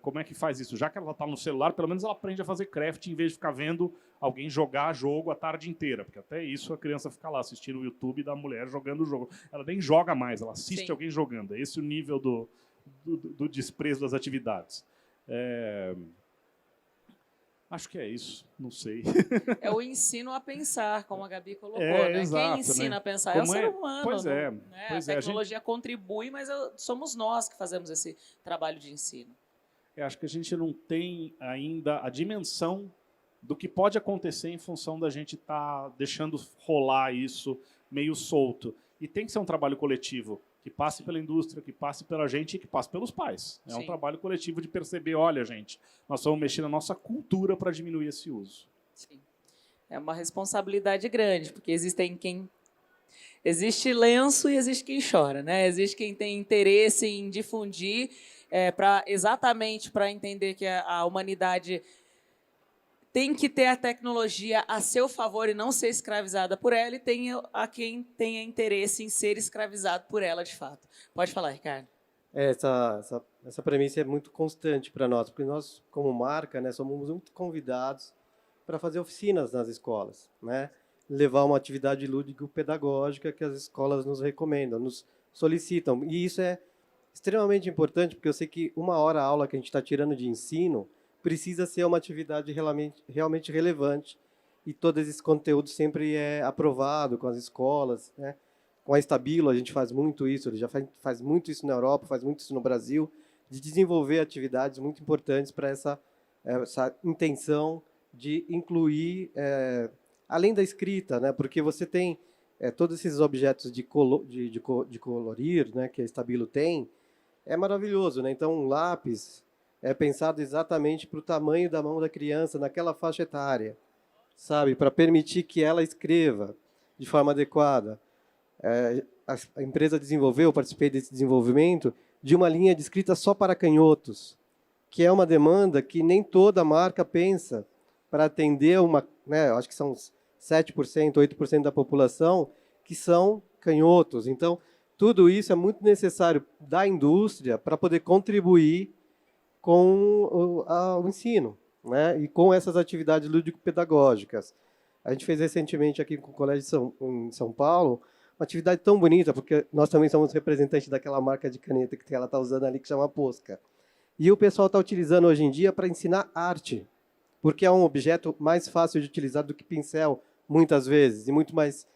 como é que faz isso? Já que ela está no celular, pelo menos ela aprende a fazer craft em vez de ficar vendo alguém jogar jogo a tarde inteira. Porque até isso a criança fica lá assistindo o YouTube da mulher jogando o jogo. Ela nem joga mais, ela assiste alguém jogando. É esse o nível do desprezo das atividades. Acho que é isso, não sei. É o ensino a pensar, como a Gabi colocou, né? Exato, quem ensina né? a pensar Como é o ser humano. Pois é. Né? Pois a tecnologia contribui, mas somos nós que fazemos esse trabalho de ensino. Acho que a gente não tem ainda a dimensão do que pode acontecer em função da gente estar deixando rolar isso meio solto. E tem que ser um trabalho coletivo, que passe pela indústria, que passe pela gente e que passe pelos pais. É um trabalho coletivo de perceber, olha, gente, nós vamos mexer na nossa cultura para diminuir esse uso. Sim. É uma responsabilidade grande, porque existe lenço e existe quem chora, né? Existe quem tem interesse em difundir, exatamente para entender que a humanidade tem que ter a tecnologia a seu favor e não ser escravizada por ela, e tem a quem tenha interesse em ser escravizado por ela, de fato. Pode falar, Ricardo. Essa premissa é muito constante para nós, porque nós, como marca, né, somos muito convidados para fazer oficinas nas escolas, né? Levar uma atividade lúdico-pedagógica que as escolas nos recomendam, nos solicitam. E isso é extremamente importante, porque eu sei que uma hora a aula que a gente está tirando de ensino precisa ser uma atividade realmente relevante, e todo esse conteúdo sempre é aprovado com as escolas, né? Com a Estabilo a gente faz muito isso, ele já faz muito isso na Europa, faz muito isso no Brasil, de desenvolver atividades muito importantes para essa intenção de incluir, além da escrita, né? Porque você tem todos esses objetos de colorir, né, que a Estabilo tem, é maravilhoso, né? Então, um lápis é pensado exatamente para o tamanho da mão da criança naquela faixa etária, sabe? Para permitir que ela escreva de forma adequada. A empresa desenvolveu, eu participei desse desenvolvimento, de uma linha de escrita só para canhotos, que é uma demanda que nem toda marca pensa para atender né, eu acho que são 7%, 8% da população que são canhotos. Então, tudo isso é muito necessário da indústria para poder contribuir com o ensino, né? E com essas atividades lúdico-pedagógicas. A gente fez recentemente aqui com o Colégio em São Paulo uma atividade tão bonita, porque nós também somos representantes daquela marca de caneta que ela está usando ali, que chama Posca. E o pessoal está utilizando hoje em dia para ensinar arte, porque é um objeto mais fácil de utilizar do que pincel, muitas vezes, e muito mais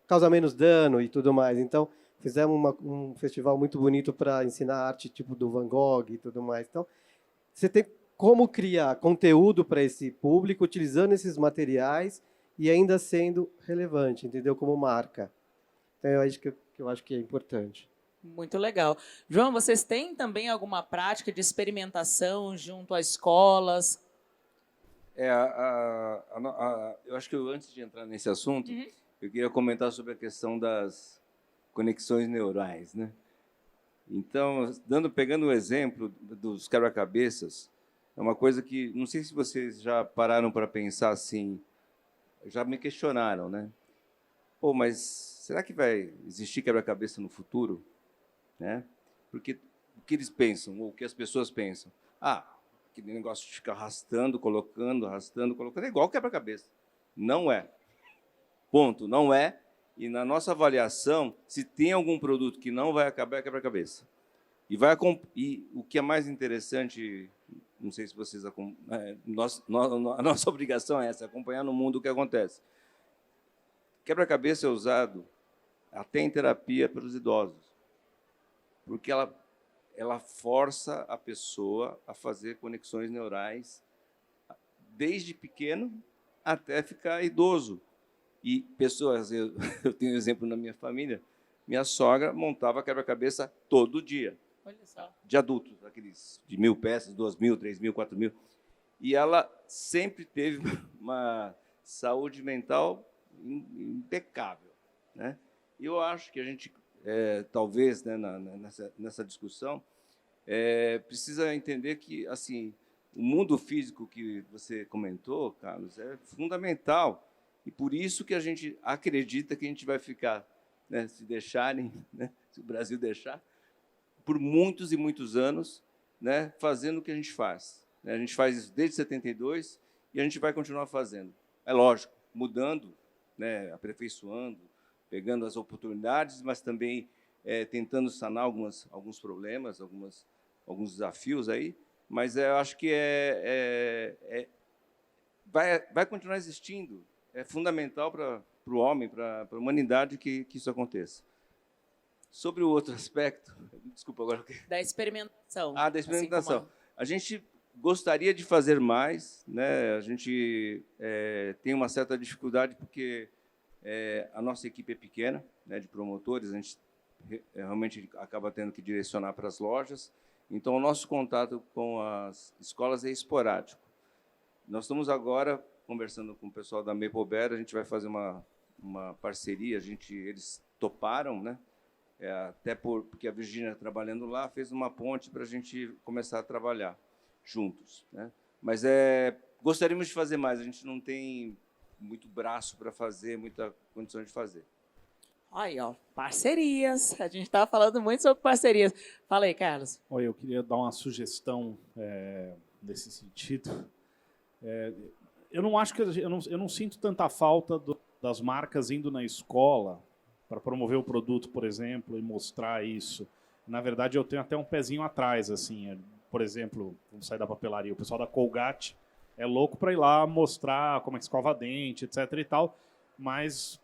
causa menos dano e tudo mais. Então, fizemos um festival muito bonito para ensinar arte tipo do Van Gogh e tudo mais. Então, você tem como criar conteúdo para esse público utilizando esses materiais e ainda sendo relevante, entendeu? Como marca. Então, eu acho que é importante. Muito legal. João, vocês têm também alguma prática de experimentação junto às escolas? Eu acho que antes de entrar nesse assunto, eu queria comentar sobre a questão das conexões neurais, né? Então, pegando o exemplo dos quebra-cabeças, é uma coisa que, não sei se vocês já pararam para pensar assim, já me questionaram, né? Pô, mas será que vai existir quebra-cabeça no futuro? Né? Porque o que eles pensam, ou o que as pessoas pensam? Aquele negócio de ficar arrastando, colocando, é igual quebra-cabeça. Não é. Ponto, não é. E na nossa avaliação, se tem algum produto que não vai acabar, é quebra-cabeça. E o que é mais interessante, não sei se vocês a nossa obrigação é essa, acompanhar no mundo o que acontece. Quebra-cabeça é usado até em terapia pelos idosos, porque ela força a pessoa a fazer conexões neurais desde pequeno até ficar idoso. E pessoas, eu tenho um exemplo na minha família, minha sogra montava quebra-cabeça todo dia. Olha só. De adultos, aqueles de 1.000 peças, 2.000, 3.000, 4.000. E ela sempre teve uma saúde mental impecável, né? E eu acho que a gente, talvez, né, nessa discussão, precisa entender que, assim, o mundo físico que você comentou, Carlos, é fundamental. E por isso que a gente acredita que a gente vai ficar, né, se deixarem, né, se o Brasil deixar, por muitos e muitos anos, né, fazendo o que a gente faz. A gente faz isso desde 72 e a gente vai continuar fazendo. É lógico, mudando, né, aperfeiçoando, pegando as oportunidades, mas também tentando sanar alguns problemas, alguns desafios aí. Mas eu acho que vai continuar existindo. É fundamental para o homem, para a humanidade que isso aconteça. Sobre o outro aspecto, desculpa agora. Da experimentação. Da experimentação. Assim a gente gostaria de fazer mais, né? A gente tem uma certa dificuldade porque a nossa equipe é pequena, né, de promotores, a gente realmente acaba tendo que direcionar para as lojas. Então, o nosso contato com as escolas é esporádico. Nós estamos agora conversando com o pessoal da Maple Bear, a gente vai fazer uma parceria, eles toparam, né? Até porque a Virgínia, trabalhando lá, fez uma ponte para a gente começar a trabalhar juntos, né? Mas gostaríamos de fazer mais, a gente não tem muito braço para fazer, muita condição de fazer. Aí, ó, parcerias. A gente estava falando muito sobre parcerias. Fala aí, Carlos. Oi, eu queria dar uma sugestão nesse sentido. Eu não acho que eu não sinto tanta falta das marcas indo na escola para promover o produto, por exemplo, e mostrar isso. Na verdade, eu tenho até um pezinho atrás, assim. Por exemplo, vamos sair da papelaria, o pessoal da Colgate é louco para ir lá mostrar como é que escova dente, etc. e tal, mas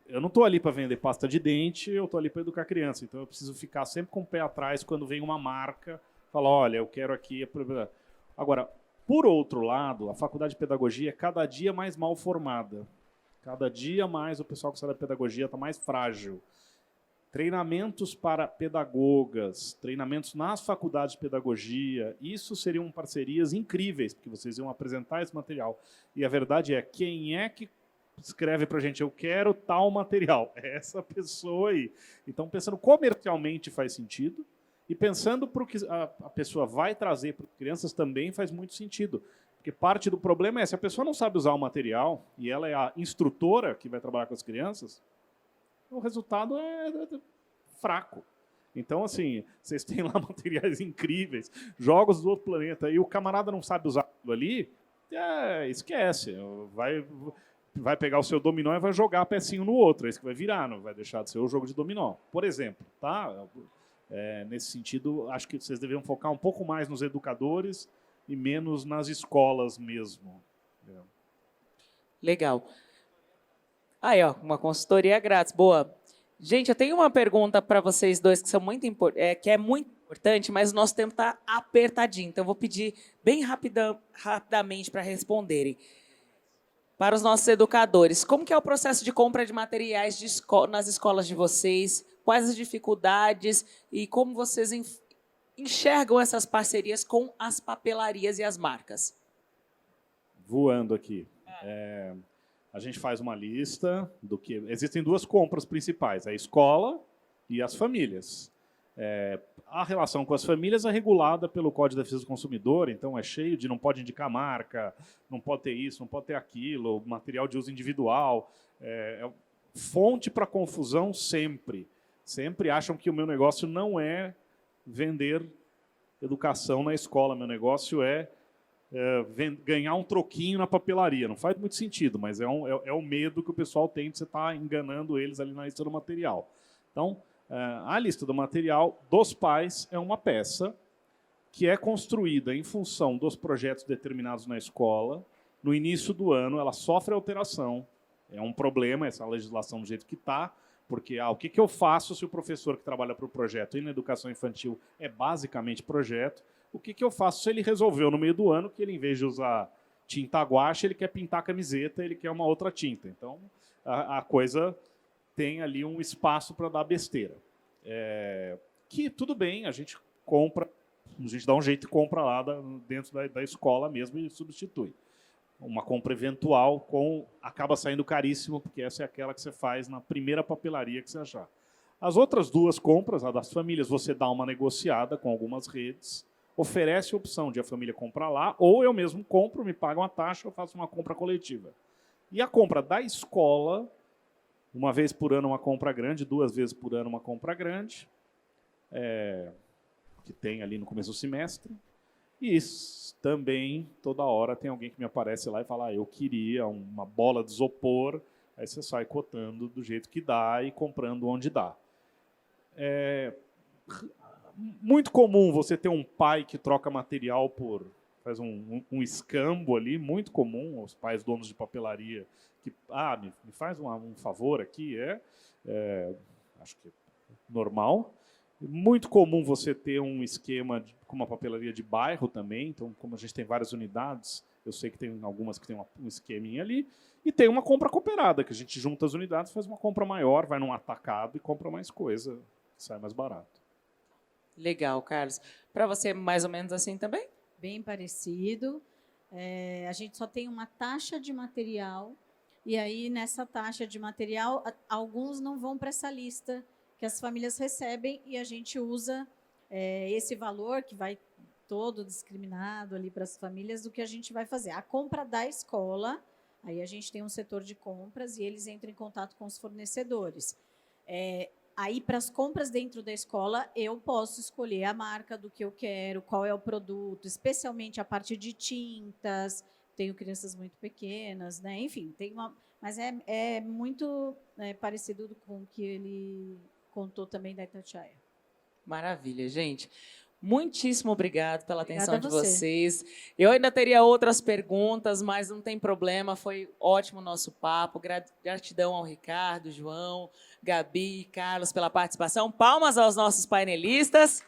eu não estou ali para vender pasta de dente, eu estou ali para educar criança. Então, eu preciso ficar sempre com o pé atrás quando vem uma marca, falar, olha, eu quero aqui... Agora, por outro lado, a faculdade de pedagogia é cada dia mais mal formada. Cada dia mais o pessoal que sai da pedagogia está mais frágil. Treinamentos para pedagogas, treinamentos nas faculdades de pedagogia, isso seriam parcerias incríveis, porque vocês iam apresentar esse material. E a verdade é, quem é que escreve para a gente, eu quero tal material? É essa pessoa aí. Então, pensando comercialmente faz sentido, e pensando para o que a pessoa vai trazer para as crianças também faz muito sentido. Porque parte do problema é, se a pessoa não sabe usar o material, e ela é a instrutora que vai trabalhar com as crianças, o resultado é fraco. Então, assim, vocês têm lá materiais incríveis, jogos do outro planeta, e o camarada não sabe usar aquilo ali, esquece. Vai pegar o seu dominó e vai jogar a pecinho no outro, é isso que vai virar, não vai deixar de ser o jogo de dominó. Por exemplo, tá? Nesse sentido, acho que vocês deveriam focar um pouco mais nos educadores e menos nas escolas mesmo. Legal. Aí, ó, uma consultoria grátis. Boa. Gente, eu tenho uma pergunta para vocês dois que que é muito importante, mas o nosso tempo está apertadinho. Então, eu vou pedir bem rapidamente para responderem. para os nossos educadores. Como que é o processo de compra de materiais nas escolas de vocês? Quais as dificuldades e como vocês enxergam essas parcerias com as papelarias e as marcas? Voando aqui. A gente faz uma lista do que... Existem duas compras principais, a escola e as famílias. A relação com as famílias é regulada pelo Código de Defesa do Consumidor, então é cheio de não pode indicar marca, não pode ter isso, não pode ter aquilo, material de uso individual. Fonte para confusão sempre. Sempre acham que o meu negócio não é vender educação na escola, meu negócio é ganhar um troquinho na papelaria. Não faz muito sentido, mas é o medo que o pessoal tem de você estar enganando eles ali na lista do material. Então, a lista do material dos pais é uma peça que é construída em função dos projetos determinados na escola. No início do ano, ela sofre alteração. É um problema essa legislação do jeito que está, porque o que eu faço se o professor que trabalha para o projeto e na educação infantil é basicamente projeto? O que eu faço se ele resolveu no meio do ano que ele, em vez de usar tinta guache, ele quer pintar a camiseta, ele quer uma outra tinta. Então, a coisa tem ali um espaço para dar besteira. Que tudo bem, a gente compra, a gente dá um jeito e compra lá dentro da escola mesmo e substitui. Uma compra eventual acaba saindo caríssimo, porque essa é aquela que você faz na primeira papelaria que você achar. As outras duas compras, a das famílias, você dá uma negociada com algumas redes, oferece a opção de a família comprar lá, ou eu mesmo compro, me pago uma taxa, eu faço uma compra coletiva. E a compra da escola, uma vez por ano uma compra grande, 2 vezes por ano uma compra grande, que tem ali no começo do semestre. E também, toda hora, tem alguém que me aparece lá e fala: eu queria uma bola de isopor. Aí você sai cotando do jeito que dá e comprando onde dá. Muito comum você ter um pai que troca material faz um escambo ali, muito comum, os pais donos de papelaria que me faz um favor aqui, acho que é normal. Muito comum você ter um esquema com uma papelaria de bairro também, então como a gente tem várias unidades, eu sei que tem algumas que tem um esqueminha ali, e tem uma compra cooperada, que a gente junta as unidades, faz uma compra maior, vai num atacado e compra mais coisa, sai mais barato. Legal, Carlos. Para você, mais ou menos assim também? Bem parecido. A gente só tem uma taxa de material, e aí, nessa taxa de material, alguns não vão para essa lista que as famílias recebem, e a gente usa esse valor, que vai todo discriminado ali para as famílias, do que a gente vai fazer. A compra da escola, aí a gente tem um setor de compras, e eles entram em contato com os fornecedores. Aí, para as compras dentro da escola, eu posso escolher a marca do que eu quero, qual é o produto, especialmente a parte de tintas. Tenho crianças muito pequenas, né? Enfim, mas é muito parecido com o que ele contou também da Itatiaia. Maravilha, gente. Muitíssimo obrigado pela atenção de Obrigada a você. vocês. Eu ainda teria outras perguntas, mas não tem problema. Foi ótimo o nosso papo. Gratidão ao Ricardo, João, Gabi e Carlos pela participação. Palmas aos nossos painelistas.